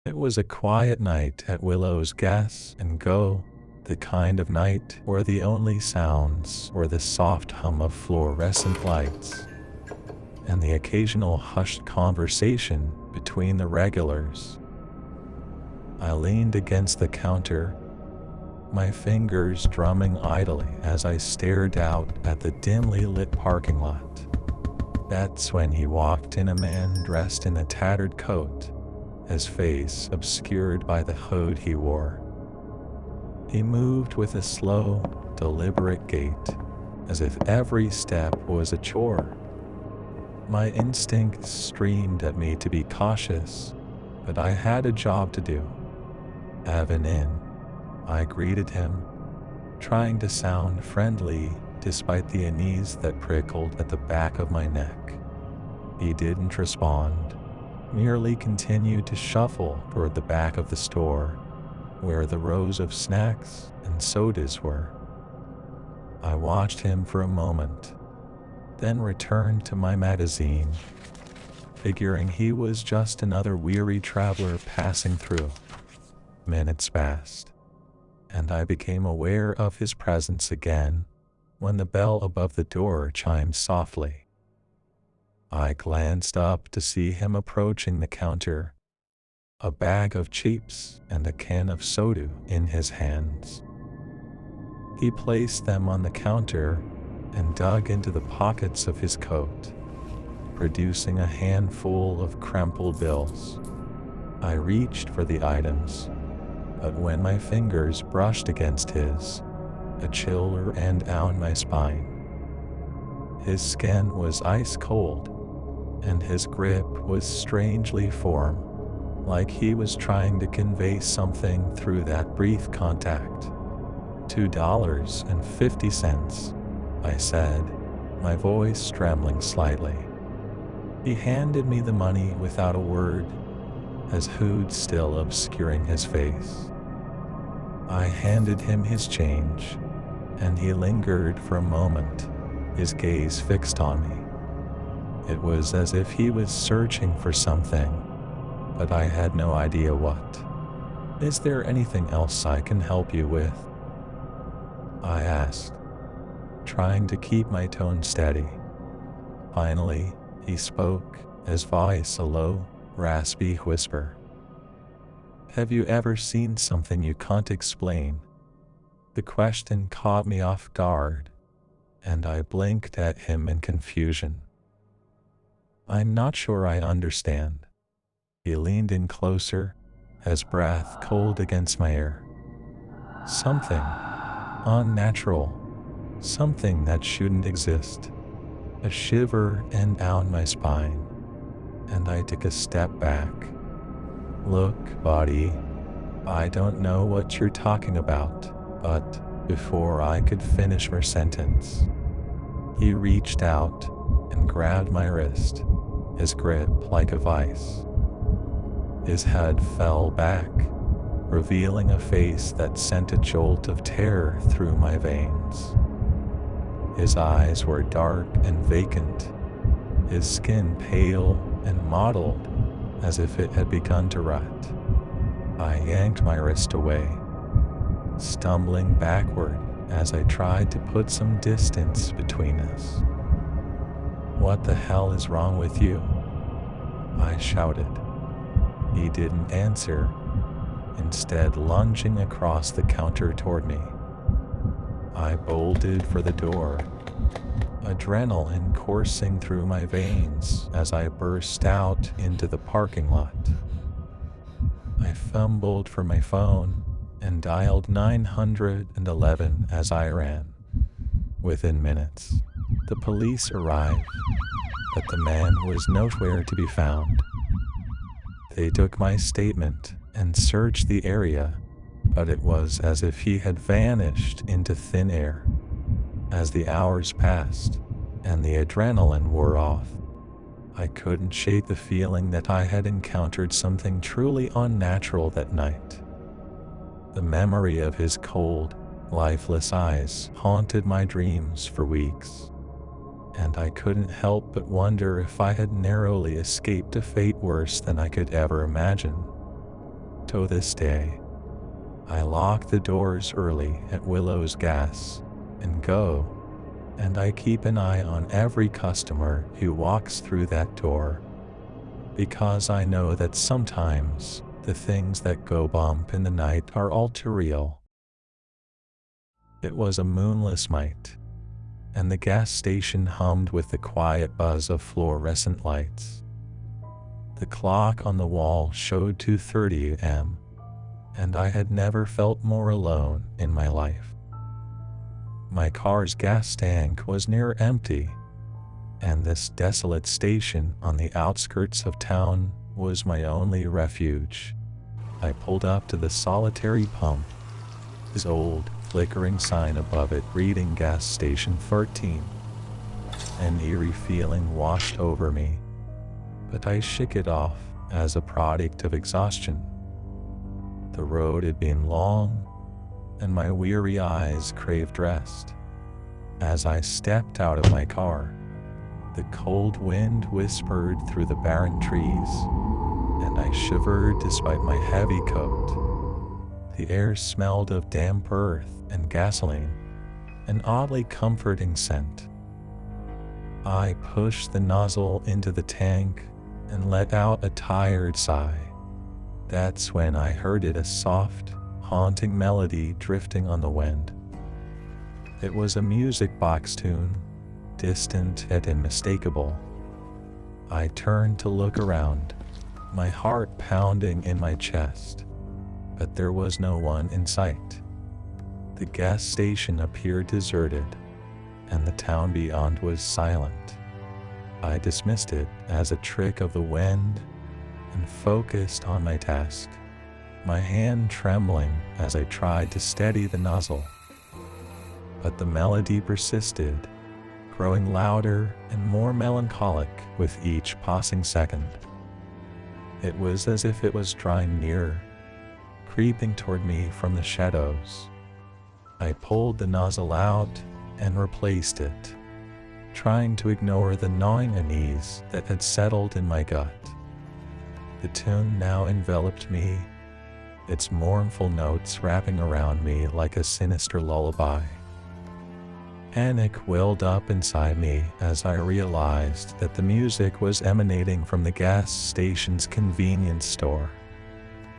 It was a quiet night at Willow's Gas and Go, the kind of night where the only sounds were the soft hum of fluorescent lights and the occasional hushed conversation between the regulars. I leaned against the counter, my fingers drumming idly as I stared out at the dimly lit parking lot. That's when he walked in, a man dressed in a tattered coat, his face obscured by the hood he wore. He moved with a slow, deliberate gait, as if every step was a chore. My instincts screamed at me to be cautious, but I had a job to do. "Evan in," I greeted him, trying to sound friendly despite the unease that prickled at the back of my neck. He didn't respond, merely continued to shuffle toward the back of the store, where the rows of snacks and sodas were. I watched him for a moment, then returned to my magazine, figuring he was just another weary traveler passing through. Minutes passed, and I became aware of his presence again when the bell above the door chimed softly. I glanced up to see him approaching the counter, a bag of chips and a can of soda in his hands. He placed them on the counter and dug into the pockets of his coat, producing a handful of crumpled bills. I reached for the items, but when my fingers brushed against his, a chill ran down my spine. His skin was ice cold, and his grip was strangely firm, like he was trying to convey something through that brief contact. $2.50, I said, my voice trembling slightly. He handed me the money without a word, his hood still obscuring his face. I handed him his change, and he lingered for a moment, his gaze fixed on me. It was as if he was searching for something, but I had no idea what. "Is there anything else I can help you with?" I asked, trying to keep my tone steady. Finally, he spoke, his voice a low, raspy whisper. "Have you ever seen something you can't explain?" The question caught me off guard, and I blinked at him in confusion. "I'm not sure I understand." He leaned in closer, his breath cold against my ear. "Something unnatural, something that shouldn't exist." A shiver ran down my spine, and I took a step back. "Look, buddy, I don't know what you're talking about," but before I could finish my sentence, he reached out and grabbed my wrist, his grip like a vice. His head fell back, revealing a face that sent a jolt of terror through my veins. His eyes were dark and vacant, his skin pale and mottled as if it had begun to rot. I yanked my wrist away, stumbling backward as I tried to put some distance between us. "What the hell is wrong with you?" I shouted. He didn't answer, instead lunging across the counter toward me. I bolted for the door, adrenaline coursing through my veins as I burst out into the parking lot. I fumbled for my phone and dialed 911 as I ran. Within minutes, the police arrived, but the man was nowhere to be found. They took my statement and searched the area, but it was as if he had vanished into thin air. As the hours passed and the adrenaline wore off, I couldn't shake the feeling that I had encountered something truly unnatural that night. The memory of his cold, lifeless eyes haunted my dreams for weeks, and I couldn't help but wonder if I had narrowly escaped a fate worse than I could ever imagine. motto this day. I lock the doors early at Willow's Gas and Go, and I keep an eye on every customer who walks through that door, because I know that sometimes the things that go bump in the night are all too real. It was a moonless night, and the gas station hummed with the quiet buzz of fluorescent lights. The clock on the wall showed 2:30 a.m., and I had never felt more alone in my life. My car's gas tank was near empty, and this desolate station on the outskirts of town was my only refuge. I pulled up to the solitary pump, his old, flickering sign above it reading Gas Station 13. An eerie feeling washed over me, but I shook it off as a product of exhaustion. The road had been long, and my weary eyes craved rest. As I stepped out of my car, the cold wind whispered through the barren trees, and I shivered despite my heavy coat. The air smelled of damp earth and gasoline, an oddly comforting scent. I pushed the nozzle into the tank and let out a tired sigh. That's when I heard it, a soft, haunting melody drifting on the wind. It was a music box tune, distant yet unmistakable. I turned to look around, my heart pounding in my chest, but there was no one in sight. The gas station appeared deserted, and the town beyond was silent. I dismissed it as a trick of the wind and focused on my task, my hand trembling as I tried to steady the nozzle. But the melody persisted, growing louder and more melancholic with each passing second. It was as if it was drawing nearer, creeping toward me from the shadows. I pulled the nozzle out and replaced it, trying to ignore the gnawing unease that had settled in my gut. The tune now enveloped me, its mournful notes wrapping around me like a sinister lullaby. Panic welled up inside me as I realized that the music was emanating from the gas station's convenience store.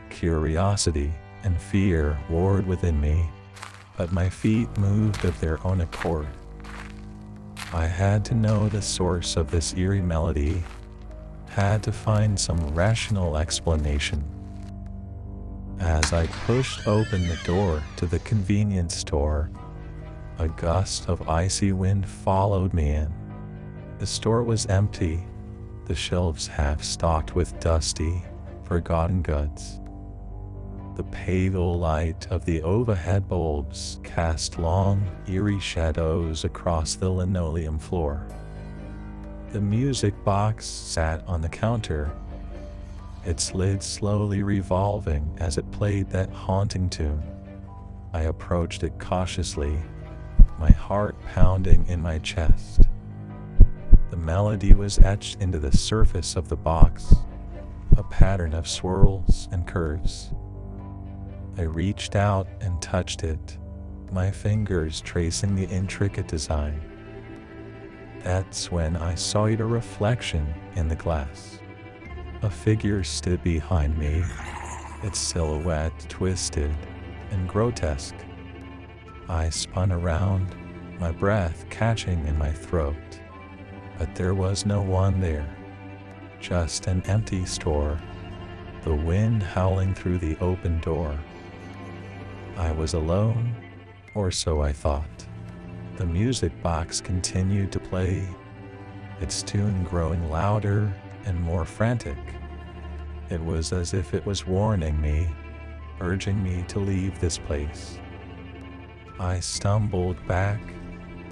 Curiosity and fear warred within me, but my feet moved of their own accord. I had to know the source of this eerie melody, had to find some rational explanation. As I pushed open the door to the convenience store, a gust of icy wind followed me in. The store was empty, the shelves half stocked with dusty, forgotten goods. The pale light of the overhead bulbs cast long, eerie shadows across the linoleum floor. The music box sat on the counter, its lid slowly revolving as it played that haunting tune. I approached it cautiously, my heart pounding in my chest. The melody was etched into the surface of the box, a pattern of swirls and curves. I reached out and touched it, my fingers tracing the intricate design. That's when I saw a reflection in the glass. A figure stood behind me, its silhouette twisted and grotesque. I spun around, my breath catching in my throat, but there was no one there, just an empty store, the wind howling through the open door. I was alone, or so I thought. The music box continued to play, its tune growing louder and more frantic. It was as if it was warning me, urging me to leave this place. I stumbled back,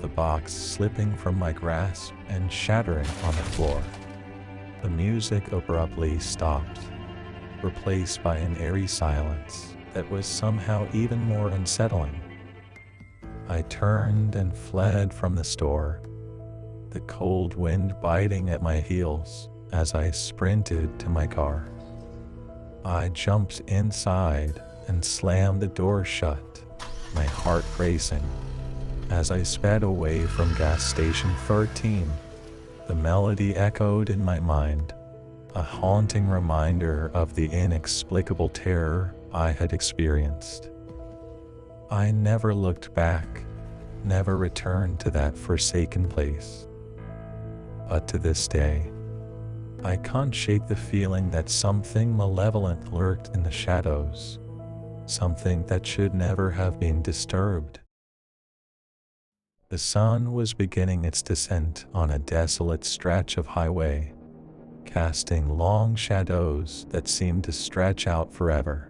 the box slipping from my grasp and shattering on the floor. The music abruptly stopped, replaced by an eerie silence that was somehow even more unsettling. I turned and fled from the store, the cold wind biting at my heels as I sprinted to my car. I jumped inside and slammed the door shut, my heart racing. As I sped away from gas station 13, the melody echoed in my mind, a haunting reminder of the inexplicable terror I had experienced. I never looked back, never returned to that forsaken place. But to this day, I can't shake the feeling that something malevolent lurked in the shadows, something that should never have been disturbed. The sun was beginning its descent on a desolate stretch of highway, casting long shadows that seemed to stretch out forever.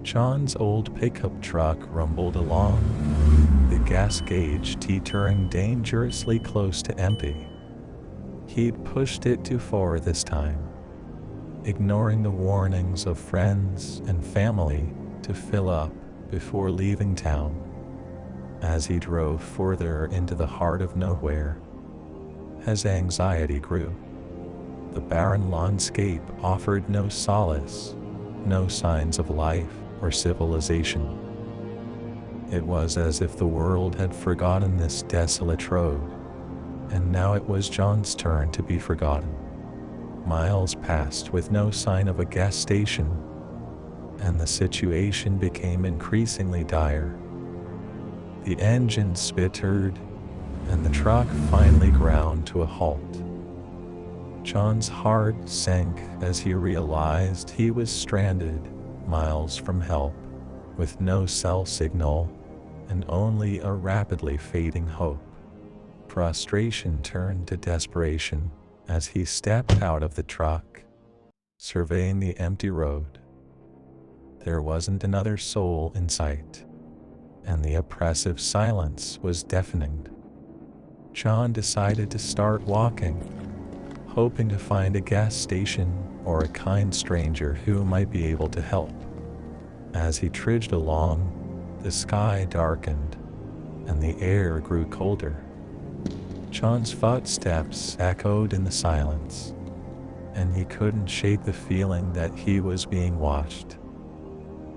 John's old pickup truck rumbled along, the gas gauge teetering dangerously close to empty. He'd pushed it too far this time, ignoring the warnings of friends and family to fill up before leaving town. As he drove further into the heart of nowhere, his anxiety grew. The barren landscape offered no solace, no signs of life or civilization. It was as if the world had forgotten this desolate road, and now it was John's turn to be forgotten. Miles passed with no sign of a gas station, and the situation became increasingly dire. The engine spittered, and the truck finally ground to a halt. John's heart sank as he realized he was stranded, miles from help, with no cell signal, and only a rapidly fading hope. Frustration turned to desperation as he stepped out of the truck, surveying the empty road. There wasn't another soul in sight, and the oppressive silence was deafening. John decided to start walking, hoping to find a gas station or a kind stranger who might be able to help. As he trudged along, the sky darkened, and the air grew colder. John's footsteps echoed in the silence, and he couldn't shake the feeling that he was being watched.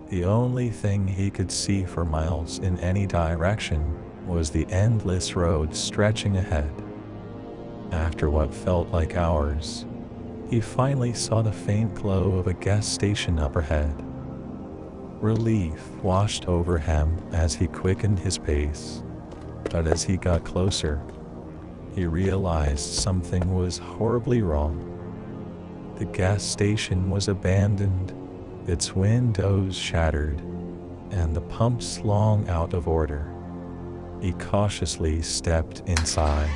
The only thing he could see for miles in any direction was the endless road stretching ahead. After what felt like hours, he finally saw the faint glow of a gas station up ahead. Relief washed over him as he quickened his pace, but as he got closer, he realized something was horribly wrong. The gas station was abandoned, its windows shattered, and the pumps long out of order. He cautiously stepped inside,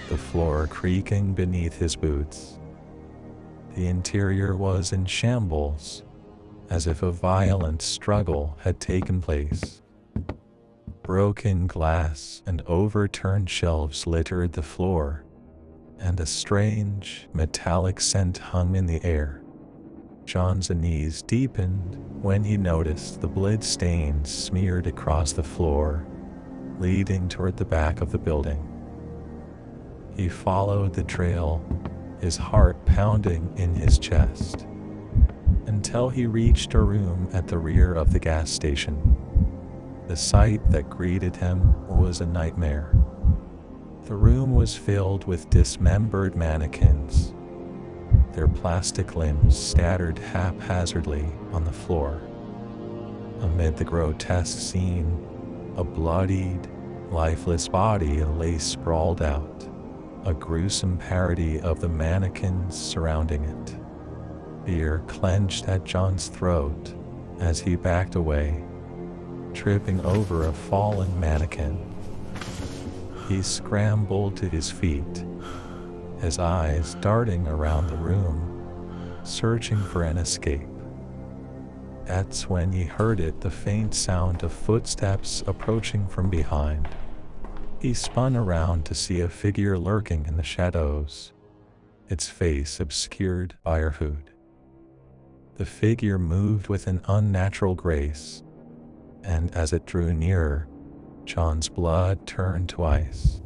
the floor creaking beneath his boots. The interior was in shambles, as if a violent struggle had taken place. Broken glass and overturned shelves littered the floor, and a strange, metallic scent hung in the air. John's unease deepened when he noticed the blood stains smeared across the floor, leading toward the back of the building. He followed the trail, his heart pounding in his chest, until he reached a room at the rear of the gas station. The sight that greeted him was a nightmare. The room was filled with dismembered mannequins, their plastic limbs scattered haphazardly on the floor. Amid the grotesque scene, a bloodied, lifeless body lay sprawled out, a gruesome parody of the mannequins surrounding it. Fear clenched at John's throat as he backed away, tripping over a fallen mannequin. He scrambled to his feet, his eyes darting around the room, searching for an escape. That's when he heard the faint sound of footsteps approaching from behind. He spun around to see a figure lurking in the shadows, its face obscured by a hood. The figure moved with an unnatural grace, and as it drew nearer, John's blood turned to ice.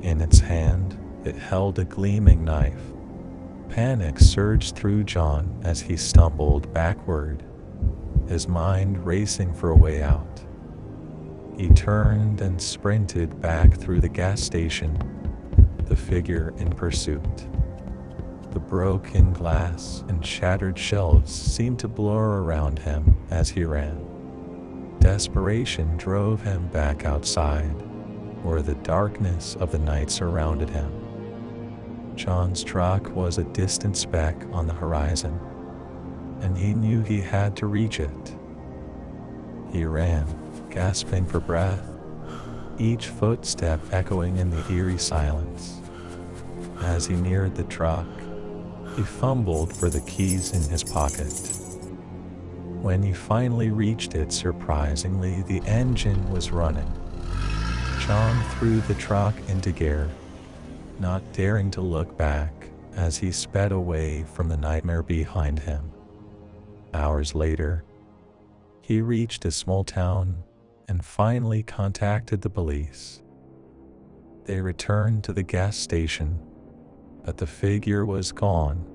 In its hand, it held a gleaming knife, Panic surged through John as he stumbled backward, his mind racing for a way out. He turned and sprinted back through the gas station, the figure in pursuit. The broken glass and shattered shelves seemed to blur around him as he ran. Desperation drove him back outside, where the darkness of the night surrounded him. John's truck was a distant speck on the horizon, and he knew he had to reach it. He ran, gasping for breath, each footstep echoing in the eerie silence. As he neared the truck, he fumbled for the keys in his pocket. When he finally reached it, surprisingly, the engine was running. John threw the truck into gear, not daring to look back as he sped away from the nightmare behind him. Hours later, he reached a small town and finally contacted the police. They returned to the gas station, but the figure was gone,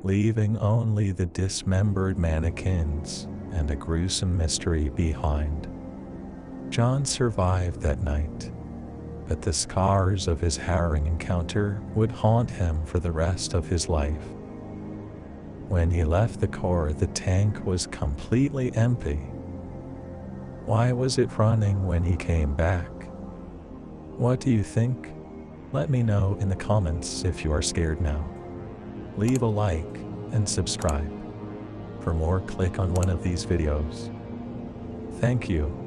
leaving only the dismembered mannequins and a gruesome mystery behind. John survived that night, but the scars of his harrowing encounter would haunt him for the rest of his life. When he left the car, the tank was completely empty. Why was it running when he came back? What do you think? Let me know in the comments if you are scared now. Leave a like and subscribe. For more, click on one of these videos. Thank you.